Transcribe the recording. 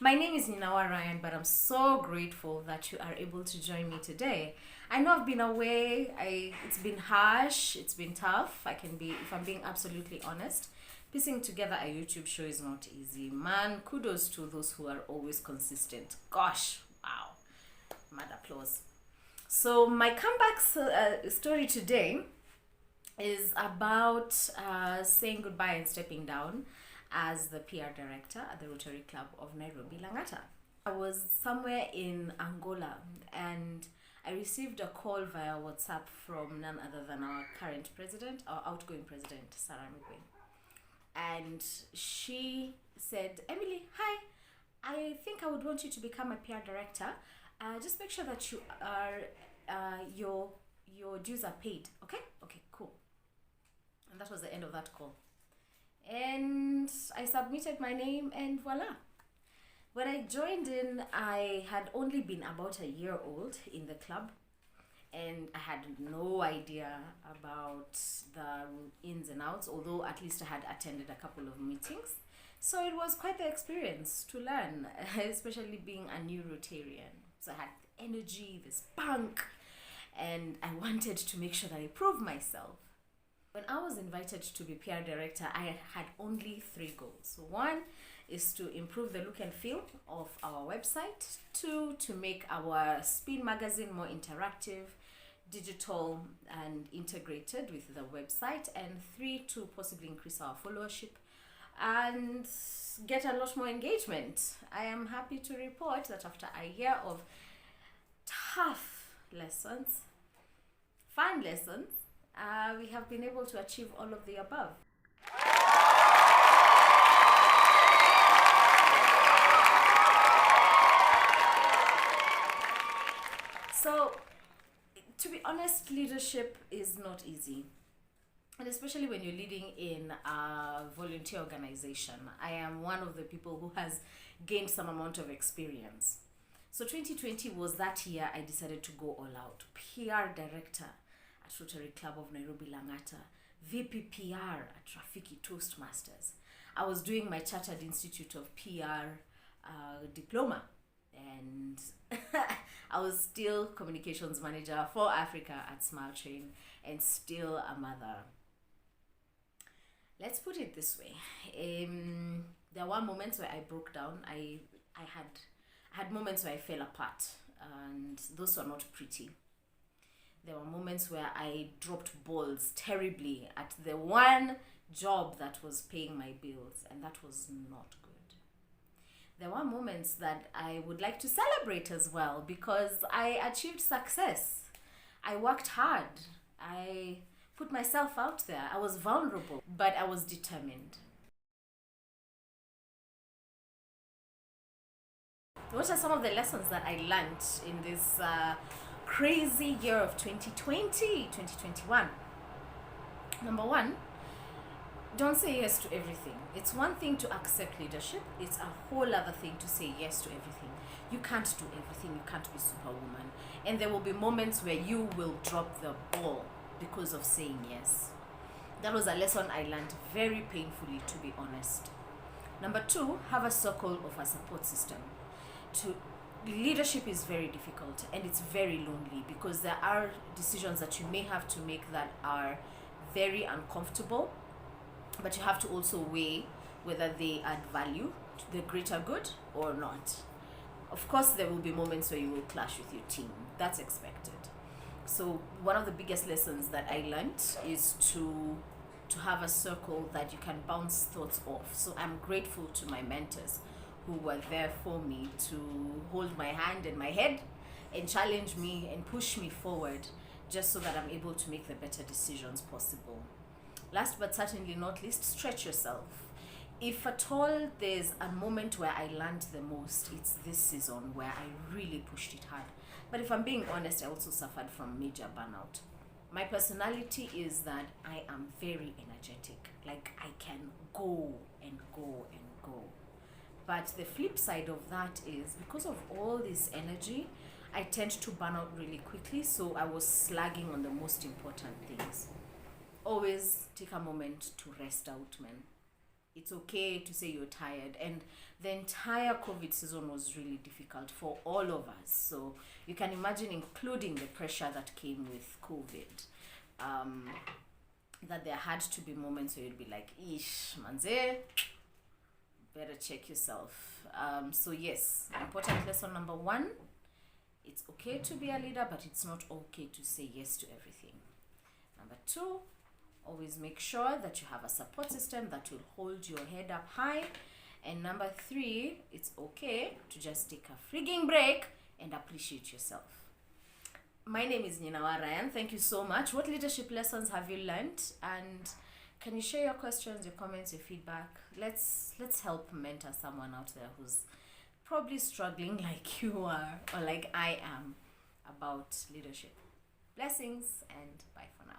My name is Ninawa Ryan, but I'm so grateful that you are able to join me today. I know I've been away. It's been harsh. It's been tough. If I'm being absolutely honest, piecing together a YouTube show is not easy. Man, kudos to those who are always consistent. Gosh, wow. Mad applause. So my comeback story today is about saying goodbye and stepping down as the PR director at the Rotary Club of Nairobi-Lang'ata. I was somewhere in Angola and I received a call via WhatsApp from none other than our current president, our outgoing president, Sarah Migwi. And she said, "Emily, hi, I think I would want you to become a PR director. Just make sure that you are your dues are paid. Okay, cool." And that was the end of that call. And I submitted my name and voila. When I joined in, I had only been about a year old in the club and I had no idea about the ins and outs, although at least I had attended a couple of meetings. So it was quite the experience to learn, especially being a new Rotarian. So I had energy, this spunk, and I wanted to make sure that I proved myself. When I was invited to be PR director, I had only 3 goals. So 1 is to improve the look and feel of our website. 2, to make our Spin magazine more interactive, digital and integrated with the website. And 3, to possibly increase our followership and get a lot more engagement. I am happy to report that after a year of tough lessons, fun lessons, we have been able to achieve all of the above. So, to be honest, leadership is not easy. And especially when you're leading in a volunteer organization. I am one of the people who has gained some amount of experience. So 2020 was that year I decided to go all out. PR director at Rotary Club of Nairobi-Lang'ata, VP PR at Rafiki Toastmasters. I was doing my Chartered Institute of PR diploma, and I was still communications manager for Africa at Smile Train and still a mother. Let's put it this way. There were moments where I broke down. I had moments where I fell apart, and those were not pretty. There were moments where I dropped balls terribly at the one job that was paying my bills, and that was not good. There were moments that I would like to celebrate as well because I achieved success. I worked hard. I put myself out there. I was vulnerable, but I was determined. What are some of the lessons that I learned in this crazy year of 2021? Number 1, don't say yes to everything. It's one thing to accept leadership. It's a whole other thing to say yes to everything. You can't do everything. You can't be superwoman. And there will be moments where you will drop the ball because of saying yes. That was a lesson I learned very painfully, to be honest. Number 2, have a circle of a support system. Leadership is very difficult and it's very lonely because there are decisions that you may have to make that are very uncomfortable, but you have to also weigh whether they add value to the greater good or not. Of course, there will be moments where you will clash with your team. That's expected. So one of the biggest lessons that I learned is to have a circle that you can bounce thoughts off. So I'm grateful to my mentors who were there for me to hold my hand and my head and challenge me and push me forward just so that I'm able to make the better decisions possible. Last but certainly not least, stretch yourself. If at all there's a moment where I learned the most, it's this season where I really pushed it hard. But if I'm being honest, I also suffered from major burnout. My personality is that I am very energetic. Like I can go and go and go. But the flip side of that is because of all this energy, I tend to burn out really quickly. So I was slagging on the most important things. Always take a moment to rest out, man. It's okay to say you're tired. And the entire COVID season was really difficult for all of us. So you can imagine, including the pressure that came with COVID, that there had to be moments where you'd be like, ish, manze, better check yourself. So yes, important lesson number 1, it's okay to be a leader, but it's not okay to say yes to everything. Number 2, always make sure that you have a support system that will hold your head up high. And number 3, it's okay to just take a frigging break and appreciate yourself. My name is Ninawa Ryan. Thank you so much. What leadership lessons have you learned? And can you share your questions, your comments, your feedback? Let's help mentor someone out there who's probably struggling like you are or like I am about leadership. Blessings and bye for now.